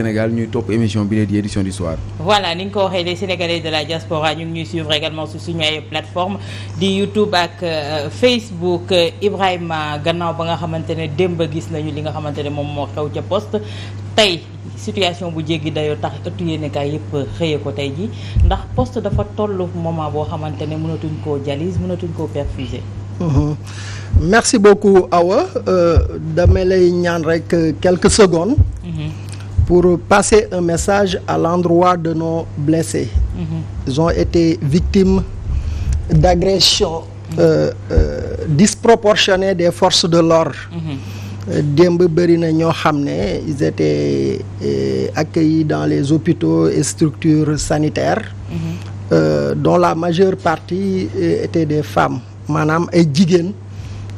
Sénégal ñuy topp émission bi di édition du soir. Voilà ni nga ko waxee les Sénégalais de la diaspora ñu ngi ñuy suivre également sur suñu ay plateforme di YouTube ak Facebook. Ibrahima gannaaw ba nga xamante ne démb gis nañu li nga xamante ne moom moo xew ca poste tey situation bu jéggi dayoo tax ëttu yéenekaay yëpp xëyee ko tey ji ndax poste dafa toll moment boo xamante ne mënatuñ koo dialyse mënatuñ koo perfuser. Merci beaucoup Awa dama lay ñaan rek quelques secondes. Pour passer un message à l'endroit de nos blessés. Ils ont été victimes d'agressions disproportionnées des forces de l'ordre. Démb bëri na ñoo xam ne ils étaient accueillis dans les hôpitaux et structures sanitaires. Dont la majeure partie étaient des femmes maanaam ay jigéen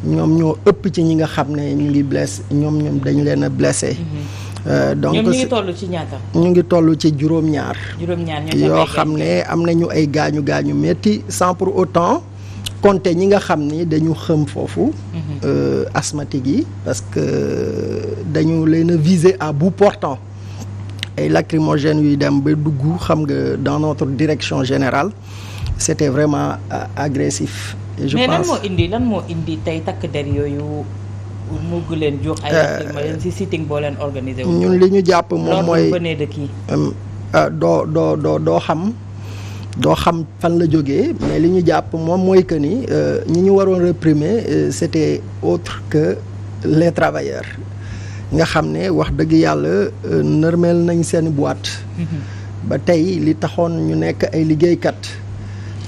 ñoom ñoo ëpp ci ñi nga xam ne ñu ngi blessé ñoom dañ leen a blessé. Donc ñoom ñu ngi toll ci ñaata. ñu ngi toll ci juróom-ñaar. yoo xam ne am nañu ay gaañu métti sans pour autant compter ñi nga xam ni dañu xëm foofu. asthmatique yi parce que dañu leen a viser à bout portant. ay lacrymogènes yuy dem ba dugg xam nga dans notre direction générale c'était vraiment agressif. Et je pense mais lan moo indi tey takk der yooyu. mugg leen jox ay lacrymogène ci sitting boo leen organisé wu. ñun li ñu jàpp moom mooy de kii. doo xam fan la jógee mais li ñu jàpp moom mooy que ni ñi ñu waroon réprimer c'était autre que les travailleurs nga xam ne wax dëgg yàlla nërmeel nañ seen boîte. ba tey li taxoon ñu nekk ay liggéeykat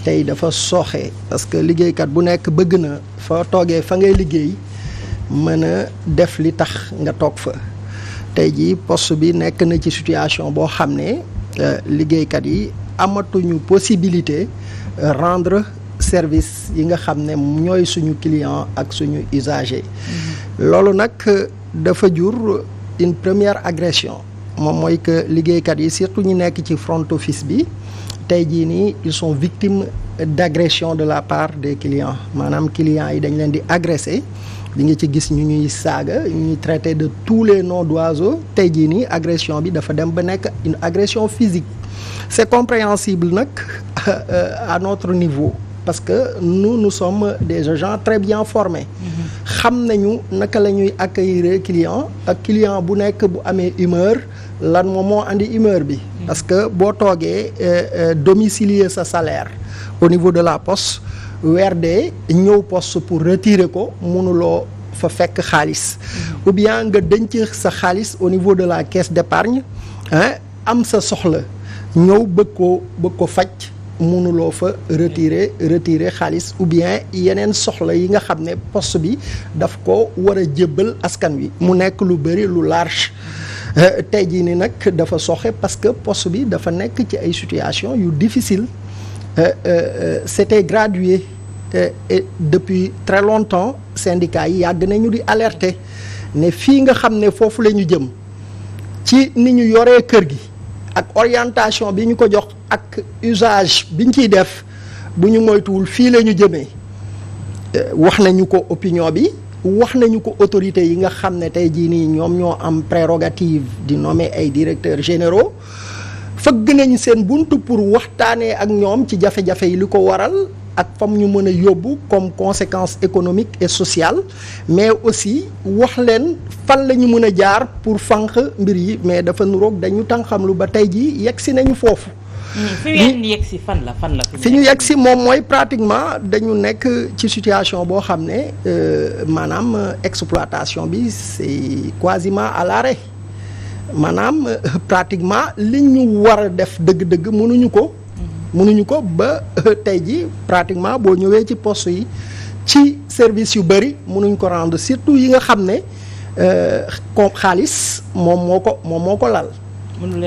tey dafa sooxe parce que liggéeykat bu nekk bëgg na fa toogee fa ngay liggéey. mën a def li tax nga toog fa tey jii poste bi nekk na ci situation boo xam ne liggéeykat yi amatuñu possibilité rendre service yi nga xam ne ñooy suñu client ak suñu usager. Loolu nag dafa jur une première agression moom mooy que liggéeykat yi surtout ñu nekk ci front office bi tey jii nii ils sont victimes d'agression de la part des clients maanaam clients yi dañ leen di agresser. di nga ci gis ñu ñuy saaga ñu ñuy traité de tous les noms d'oiseaux tey jii nii agression bi dafa dem ba nekk une agression physique c'est compréhensible nag à notre niveau parce que nous sommes des agents très bien formés xam nañu naka la ñuy accueillir client ak client bu nekk bu amee humeur lan moom moo andi humeur bi parce que boo toogee domicilier sa salaire au niveau de la poste weer dee ñëw poste pour retirer ko mënuloo fa fekk xaalis ou bien nga denc sa xaalis au niveau de la caisse d'épargne am sa soxla ñëw bëgg ko faj mënuloo fa retirer xaalis ou bien yeneen soxla yi nga xam ne poste bi daf ko war a jébbal askan wi mu nekk lu bëri lu large tey jii ni nag dafa soxe parce que poste bi dafa nekk ci ay situation yu difficile c'était gradué et depuis très longtemps syndicats yi yàgg nañu di alerter ne fii nga xam ne foofu la ñu jëm ci ni ñu yoree kër gi ak orientation bi ñu ko jox ak usage bi ñu ciy def bu ñu moytuwul fii la ñu jëmee wax nañu ko opinion bi wax nañu ko autorités yi nga xam ne tey jii nii ñoom ñoo am prérogative di nommer ay directeurs généraux fëgg nañu seen buntu pour waxtaanee ak ñoom ci jafe-jafe yi li ko waral ak fam ñu mën a yóbbu comme conséquence économique et sociale mais aussi wax leen fan la ñu mën a jaar pour fànq mbir yi mais dafa nuroog dañu tànqamlu ba tey jii yegg si nañu foofu. fi ngeen yegg si fan la. fi ñu yegg si moom mooy pratiquement dañu nekk ci situation boo xam ne maanaam exploitation bi c'est quasiment à l'arrêt maanaam pratiquement li ñu war a def dëgg-dëgg mënuñu ko ba tey ji pratiquement boo ñëwee ci poste yi ci service yu bëri mënuñ ko rendre surtout yi nga xam ne comme xaalis moom moo ko lal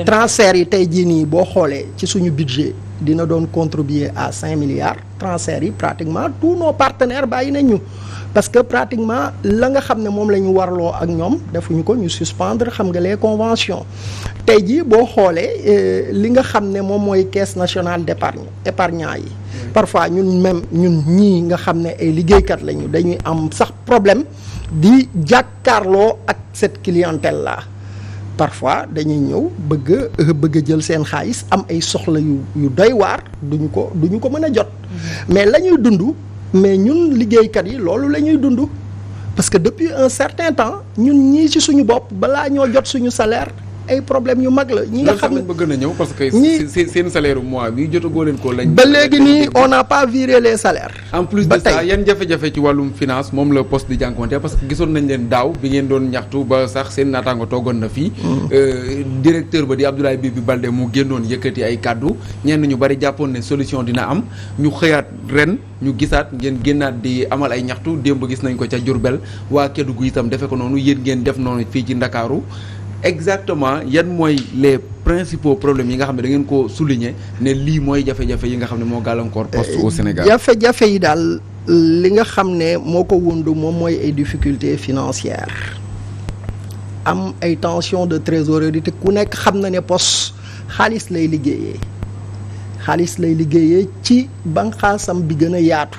transfert yi tey jii nii boo xoolee ci suñu budget dina doon contribuer à 5 milliards transfert yi pratiquement tous nos partenaires bàyyi nañ ñu parce que pratiquement la nga xam ne moom la ñu warloo ak ñoom defuñu ko ñu suspendre xam nga les conventions tey jii boo xoolee li nga xam ne moom mooy caisse nationale épargnant yi parfois ñun ñii nga xam ne ay liggéeykat lañu dañuy am sax problème di jàkkaarloo ak cette clientèle là parfois dañuy ñëw bëgg a jël seen xaalis am ay soxla yu doy waar duñu ko mën a jot. mais la ñuy dund mais ñun liggéeykat yi loolu la ñuy dund parce que depuis un certain temps ñun ñii ci suñu bopp balaa ñoo jot suñu salaire ay problème yu mag la. ñi nga xam ne bëgg na ñëw parce que seen salaire mois bi jotagoo leen ko lañ. ba léegi nii on n'a pas viré les salaires. en plus de ça yan jafe-jafe ci wàllum finance moom la poste di jànkuwante parce que gisoon nañ leen daaw bi ngeen doon ñaxtu ba sax seen naataango toogoon na fii. directeur ba di Abdoulaye Bibi Baldé mu génnoon yëkkati ay kàddu ñenn ñu bari jàppoon ne solution dina am ñu xëyaat ren ñu gisaat ngeen génnaat di amal ay ñaxtu démb gis nañ ko ca Diourbel waa Kédougou itam defe ko noonu yéen ngeen def noonu fii ci Ndakaaru exactement yan mooy les principaux problèmes yi nga xam ne da ngeen ko souligner ne lii mooy jafe-jafe yi nga xam ne moo gàllankoor poste au Sénégal. jafe-jafe yi daal li nga xam ne moo ko wundu moom mooy ay difficultés financières am ay tension de trésorerie te ku nekk xam na ne poste xaalis lay liggéeyee ci banqaasam bi gën a yaatu.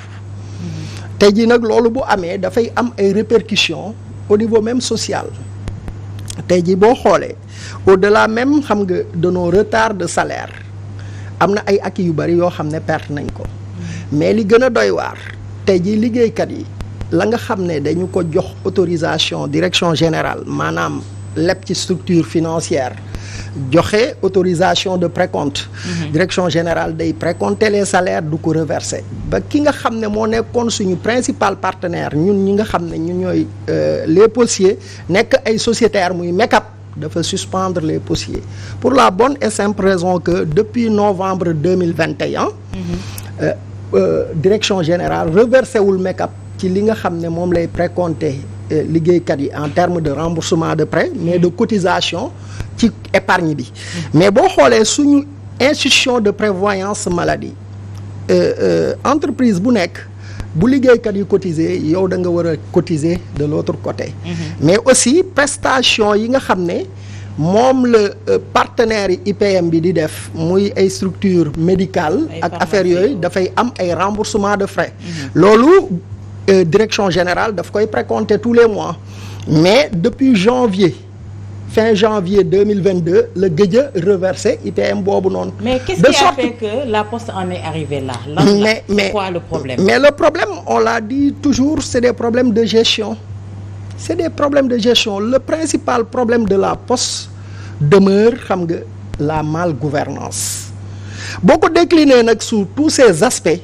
tey jii nag loolu bu amee dafay am ay répercussions au niveau même social. tey jii boo xoolee au-delà même xam nga de nos retards de salaire am na ay acquis yu bari yoo xam ne perte nañ ko mais li gën a doy waar tey jii liggéeykat yi la nga xam ne dañu ko jox autorisation direction générale maanaam lépp ci structure financière joxe autorisation de précompte. direction générale day précompter les salaires du ko reverser ba ki nga xam ne moo nekkoon suñu principal partenaire ñun ñi nga xam ne ñun ñooy les postiers nekk ay sociétaires muy MECAP dafa suspendre les postiers pour la bonne et simple raison que depuis novembre 2021 direction générale reversé wul MECAP ci li nga xam ne moom lay précompter liggéeykat yi en termes de remboursement de prêts mais de cotisation ci épargne bi mais boo xoolee suñu institution de prévoyance maladie entreprise bu nekk bu liggéeykat yi cotiser yow da nga war a cotiser de l'autre côté mais aussi prestation yi nga xam ne moom la partenaires yi IPM bi di def muy ay structure médicale ak affaires yooyu dafay am ay remboursement de frais loolu direction générale daf koy précompter tous les mois mais depuis fin janvier 2022 la gëj a reversé IPM boobu noonu. mais qu'est-ce qui a fait que la Poste en est arrivée là. C'est quoi le problème? Mais le problème, on l'a dit toujours, c'est des problèmes de gestion. C'est des problèmes de gestion. Le principal problème de la Poste demeure xam nga la malgouvernance boo ko décliner nag sous tous ces aspects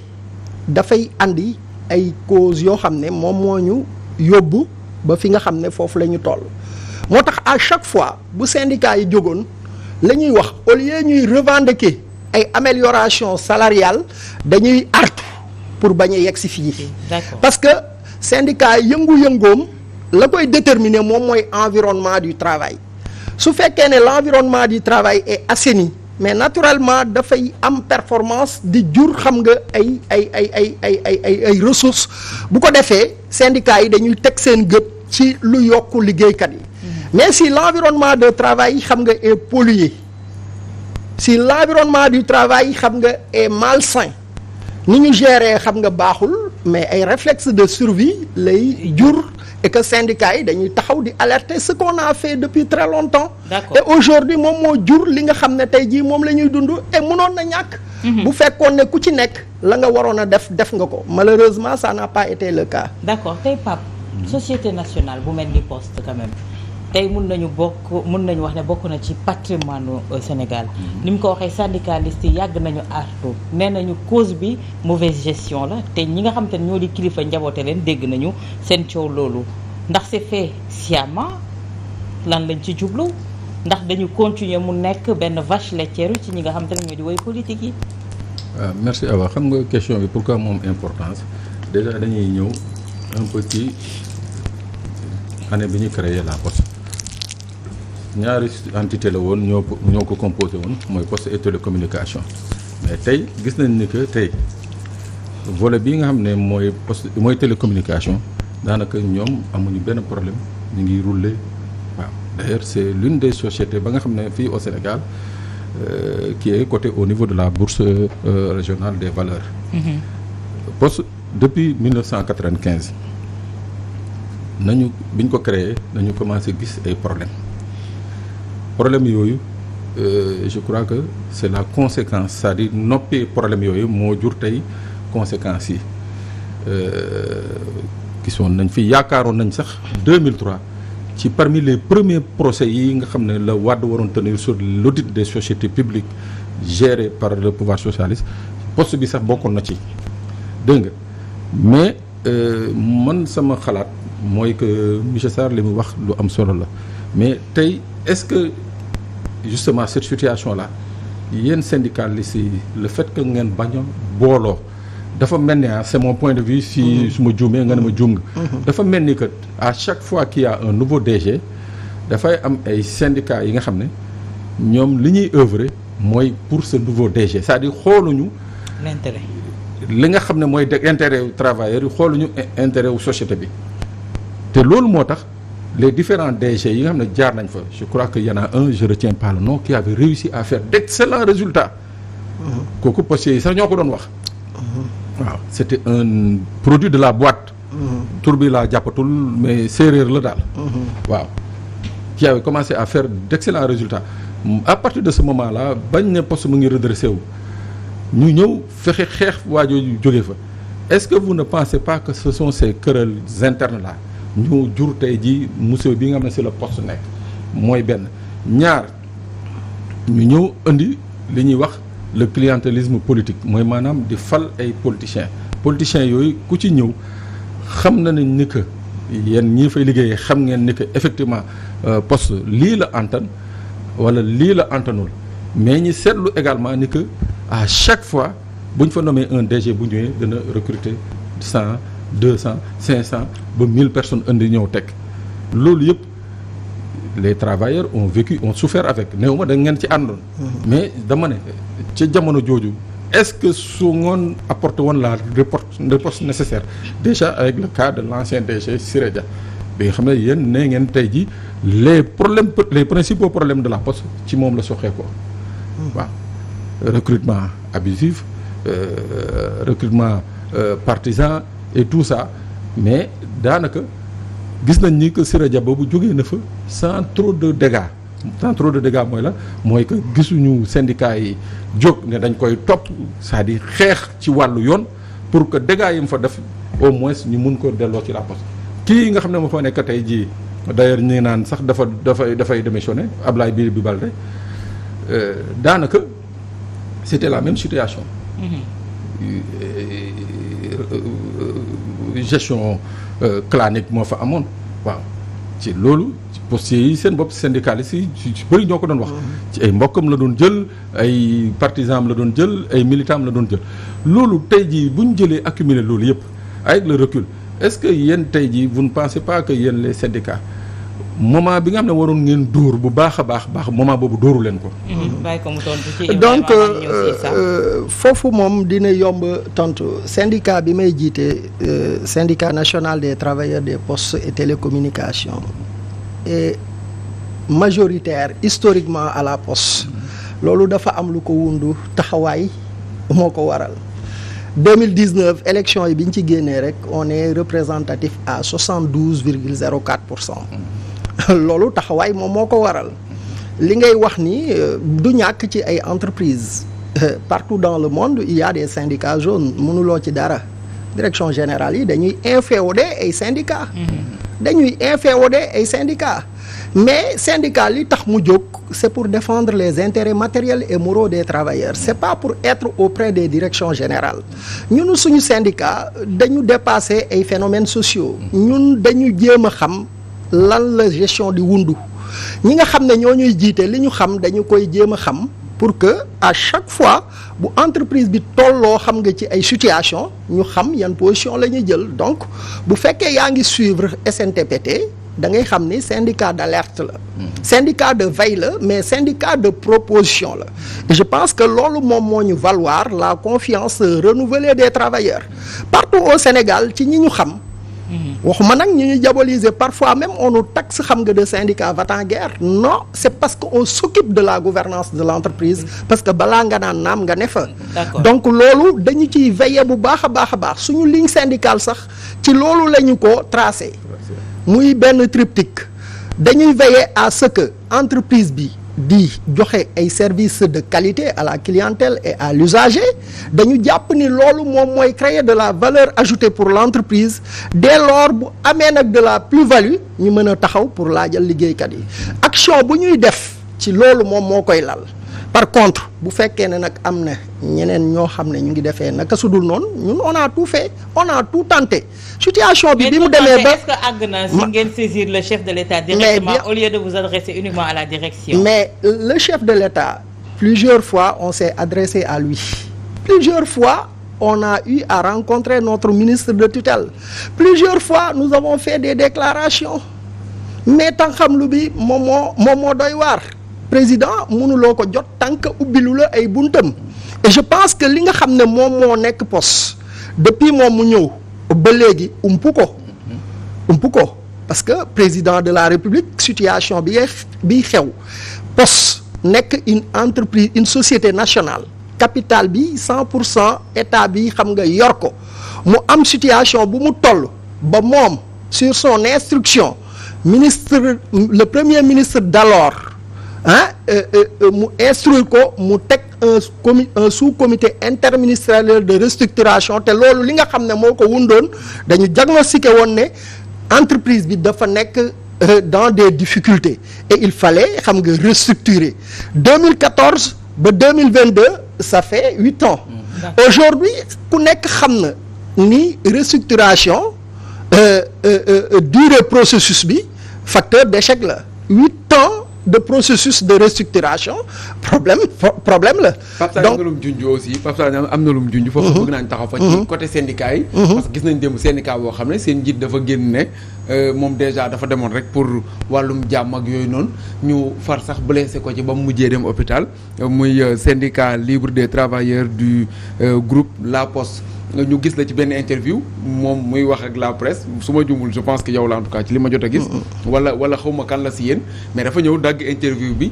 dafay andi ay causes yoo xam ne moom moo ñu yóbbu ba fi nga xam ne foofu la ñu toll. moo tax à chaque fois bu syndicat yi jógoon la ñuy wax au lieu ñuy revendiquer ay amélioration salariale dañuy artu pour bañ a yegg si fii. parce que syndicat yëngu-yëngoom la koy déterminer moom mooy environnement du travail su fekkee ne l'environnement du travail est assaini mais naturellement dafay am performance di jur xam nga ay ressources bu ko defee syndicats yi dañuy teg seen gët ci lu yokk liggéeykat yi. mais si l'environnement de travail xam nga est pollué si l'environnement du travail xam nga est malsain ni ñu gérer xam nga baaxul mais ay réflexes de survie lay jur et que syndicats yi dañuy taxaw di alerter ce qu'on a fait depuis très longtemps. D'accord. Et aujourd'hui moom moo jur li nga xam ne tey jii moom la ñuy dund et mënoon na ñàkk. bu fekkoon ne ku ci nekk la nga waroon a def nga ko malheureusement ça n'a pas été le cas. D'accord tey Pape société nationale bu mel ni Poste quand même. tey mun nañu wax ne bokk na ci patrimoine Sénégal ni mu ko waxee syndicaliste yi yàgg nañu artu nee nañu cause bi mauvaise gestion la te ñi nga xam te ne ñoo di kilifa njaboote leen dégg nañu seen coow loolu ndax c'est fait sciemment lan lañ ci jublu ndax dañu continuer mu nekk benn vache laitière ci ñi nga xam te ne ñoo di woy politique yi. Merci Awa xam nga question bi pourquoi moom importance déjà dañuy ñëw un peu ci année bi ñu créé la Poste. ñaari entité la woon ñoo ko composé woon mooy Poste et télécommunication mais tey gis nañ ni que tey volet bi nga xam ne mooy Poste mooy télécommunication daanaka ñoom amuñu benn problème ñu ngi rouler waaw d'ailleurs c'est l'une des sociétés ba nga xam ne fii au Sénégal qui est cotée au niveau de la bourse régionale des valeurs. Poste depuis 1995 biñ ko créé nañu commencé gis ay problèmes. problème yooyu je crois que c'est la conséquence c'est-à-dire noppi problème yooyu moo jur tey conséquences yi gisoon nañ fi yaakaaroon nañ sax 2003 ci parmi les premiers procès yi nga xam ne la Wade waroon tenir sur l'audit des sociétés publiques gérées par le pouvoir socialiste poste bi sax bokkoon na ci dégg nga mais man sama xalaat mooy que monsieur Sarr li mu wax lu am solo la mais tey est-ce que justement cette situation là yéen syndicalistes yi le fait que ngeen bañ a booloo dafa mel ni c'est mon point de vue si su ma juumee nga ne ma juum nga dafa mel ni que à chaque fois qu'il y a un nouveau DG dafay am ay syndicats yi nga xam ne ñoom li ñuy œuvrer mooy pour ce nouveau DG c'est-à-dire xooluñu l'intérêt li nga xam ne mooy intérêt wu travailleurs yi xooluñu intérêt wu société bi te loolu moo tax les différents DG yi nga xam ne jaar nañ fa je crois que y en a un je retiens pas le nom qui avait réussi à faire d'excellents résultats kooku postes yi sax ñoo ko doon wax waaw c'était un produit de la boîte tur bi laa jàppatul mais séeréer la daal waaw qui avait commencé à faire d'excellents résultats à partir de ce moment là bañ ne poste mu ngi redressé wu ñu ñëw fexe xeex waajooju jóge fa est-ce que vous ne pensez pas que ce sont ces querelles internes là ñu jur tey ji monsieur bi nga xam ne si la poste nekk mooy benn ñaar ñu ñëw indi li ñuy wax le clientélisme politique mooy maanaam di fal ay politiciens yooyu ku ci ñëw xam na nañ ni que yéen ñii fay liggéeyee xam ngeen ni que effectivement poste lii la antan wala lii la antanul mais ñi seetlu également ni que à chaque fois bu ñu fa nommé un DG bu ñëwee dana recruter 100 200 500 ba 1000 personnes indi ñëw teg loolu yëpp les travailleurs ont vécu ont souffert avec néew ma da ngeen ci àndoon mais dama ne ca jamono jooju est-ce que su ngoon apporté woon la réponse nécessaire déjà avec le cas de l'ancien DG Siré Dia bi nga xam ne yéen nee ngeen tey ji les principaux problèmes de la poste ci moom la soxee ko waaw recrutement abusif recrutement partisan et tout ça mais daanaka gis nañ ni que Siré Dia boobu jógee na fa sans trop de dégâts mooy la mooy que gisuñu syndicats yi jóg ne dañ koy topp c'est-à-dire xeex ci wàllu yoon pour que dégâts yi mu fa def au moins ñu mun ko delloo ci la poste kii nga xam ne moo fa nekk tey jii d'ailleurs ñu naan sax dafay démissionner Ablaye Bibi Baldé daanaka c'était la même situation gestion clanique moo fa amoon waaw ci loolu postiers yi seen bopp syndicalistes yi ci bëri ñoo ko doon wax ci ay mbokkam la doon jël ay partisans am la doon jël ay militants am la doon jël loolu tey jii bu ñu jëlee accumuler loolu yëpp avec le recul est-ce que yéen tey jii vous ne pensez pas que yéen les syndicats moment bi nga xam ne waroon ngeen dóor bu baax a baax moment boobu dóoru leen ko. bàyyi ko mu tontu ci donc foofu moom dina yomb tontu syndicat bi may jiite syndicat national des travailleurs des postes et télécommunications est majoritaire historiquement à la poste loolu dafa am lu ko wundu taxawaay moo ko waral 2019 élection yi bi ñu ci génnee rek on est représentatif à 72,04%. loolu taxawaay moom moo ko waral li ngay wax ni du ñàkk ci ay entreprises partout dans le monde il y a des syndicats jaunes mënuloo ci dara direction générale yi dañuy inféoder ay syndicats. mais syndicat li tax mu jóg c'est pour défendre les intérêts matériels et moraux des travailleurs c'est pas pour être auprès des directions générales ñun suñu syndicat dañu dépasser ay phénomènes sociaux ñun dañu jéem a xam lan la gestion di wundu ñi nga xam ne ñoo ñuy jiite li ñu xam dañu koy jéem a xam pour que à chaque fois bu entreprise bi tolloo xam nga ci ay situation ñu xam yan position la ñuy jël donc bu fekkee yaa ngi suivre SNTPT da ngay xam ni syndicat d'alerte la syndicat de veille la mais syndicat de proposition la et je pense que loolu moom moo ñu valoir la confiance renouvelée des travailleurs partout au Sénégal ci ñi ñu xam waxuma nag ñu diaboliser parfois même on nous taxe xam nga de syndicat va-t-en-guerre non c'est parce que on s'occupe de la gouvernance de l'entreprise parce que balaa nga naan naam nga ne fa donc loolu dañu ciy veiller bu baax a baax suñu ligne syndicale sax ci loolu la ñu ko tracé muy benn triptyque dañuy veiller à ce que entreprise bi di joxe ay services de qualité à la clientèle et à l'usager dañu jàpp ni loolu moom mooy créer de la valeur ajoutée pour l'entreprise dès lors bu amee nag de la plus-value ñu mën a taxaw pour laajal liggéeykat yi action bu ñuy def ci loolu moom moo koy lal. Par contre bu fekkee ne nag am na ñeneen ñoo xam ne ñu ngi defee naka su dul noonu ñun on a tout fait on a tout tenté situation bi mu demee ba est-ce que àgg na si ngeen saisir le chef de l'État directement au lieu de vous adresser uniquement à la direction. Mais le chef de l'État plusieurs fois on s'est adressé à lui plusieurs fois on a eu à rencontrer notre ministre de tutelle plusieurs fois nous avons fait des déclarations mais tant xam lu bi moom moo doy waar. Président mënuloo ko jot tant que ubbilu la ay buntam et je pense que li nga xam ne moom moo nekk poste depuis moom mu ñëw ba léegi umpu ko parce que président de la République situation bi xew poste nekk une entreprise une société nationale capital bi 100% état bi xam nga yor ko mu am situation bu mu toll ba moom sur son instruction le premier ministre d'alors mu instruire ko mu teg un sous-comité interministériel de restructuration te loolu li nga xam ne moo ko wundoon dañu diagnostiqué woon ne entreprise bi dafa nekk dans des difficultés et il fallait xam nga restructurer 2014 ba 2022 ça fait 8 ans aujourd'hui ku nekk xam na ni restructuration durée processus bi facteur d'échec la 8 ans de processus de restructuration problème la. donc Pape Sané am na lu mu junj foofu bëgg nañ taxaw fa ci côté syndicat yi. parce que gis nañ démb syndicat boo xam ne seen njiit dafa génn ne moom déjà dafa demoon rek pour wàllum jàmm ak yooyu noonu ñu far sax blessé ko ci ba mu mujjee dem hôpital muy syndicat libre des travailleurs du groupe La Poste. ñu gis la ci benn interview moom muy wax ak la presse su ma jumul je pense que yow la en tout cas ci li ma jot a gis wala xawma kan la si yéen mais dafa ñëw dagg interview bi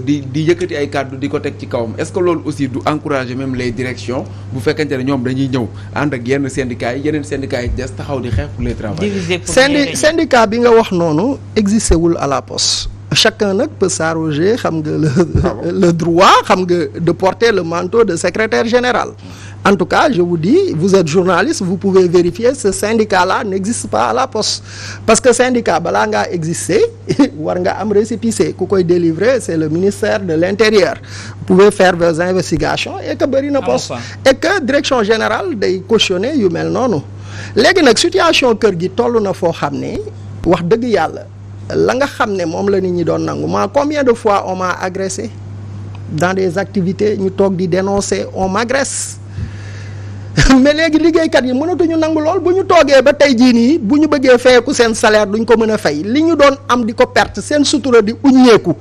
di yëkkati ay kàddu di ko teg ci kawam est-ce que loolu aussi du encourager même les directions bu fekkente ne ñoom dañuy ñëw ànd ak yenn syndicats yi yeneen syndicats yi des taxaw di xeex pour les travailleurs. syndicat bi nga wax noonu existé wul à la Poste. Chacun nag peut s'arroger xam nga le droit xam nga de porter le manteau de secrétaire général. En tout cas, je vous dis, vous êtes journaliste, vous pouvez vérifier, ce syndicat-là n'existe pas à la Poste. Parce que syndicat, balaa ngaa exister, war nga am récépissé. Ku koy délivrer, c'est le ministère de l'Intérieur. Vous pouvez faire vos investigations et que bëri na Poste. Et que direction générale day cautionner yu mel noonu. Léegi nag situation kër gi toll na foo xam ne wax dëgg yàlla la nga xam ne moom la nit ñi doon nangu combien de fois on m'a agressé dans des activités ñu toog di dénoncer on m'agresse. Mais léegi liggéeykat yi mënatuñu nangu lool bu ñu toogee ba tey jii nii bu ñu bëggee fayeku seen salaire duñ ko mën a fay li ñu doon am di ko perte seen sutura di uññeeku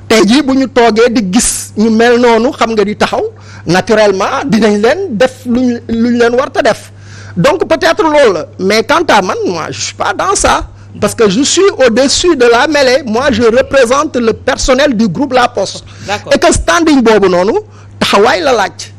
tey jii bu ñu toogee di gis ñu mel noonu xam nga di taxaw naturellement dinañ leen def luñ leen war ta def donc peut-être loolu la mais quant à man moi je suis pas dans ça parce que je suis au-dessus de la mêlée moi je représente le personnel du groupe La Poste. D'accord. Et que standing boobu noonu taxawaay la laaj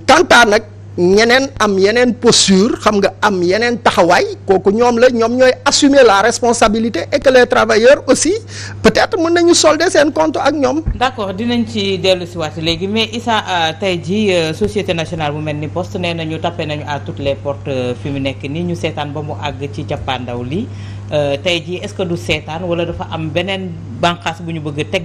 quant à nag ñeneen am yeneen posture xam nga am yeneen taxawaay kooku ñoom ñooy assumer la responsabilité et que les travailleurs aussi peut-être mën nañu solder seen compte ak ñoom. d'accord dinañ ci dellu si waat léegi mais Issa tey jii société nationale bu mel ni Poste nee nañu tapé nañu à toutes les portes fi mu nekk nii ñu seetaan ba mu àgg ci cappaandaw li tey jii est-ce que du seetaan wala dafa am beneen bànqaas bu ñu bëgg a teg.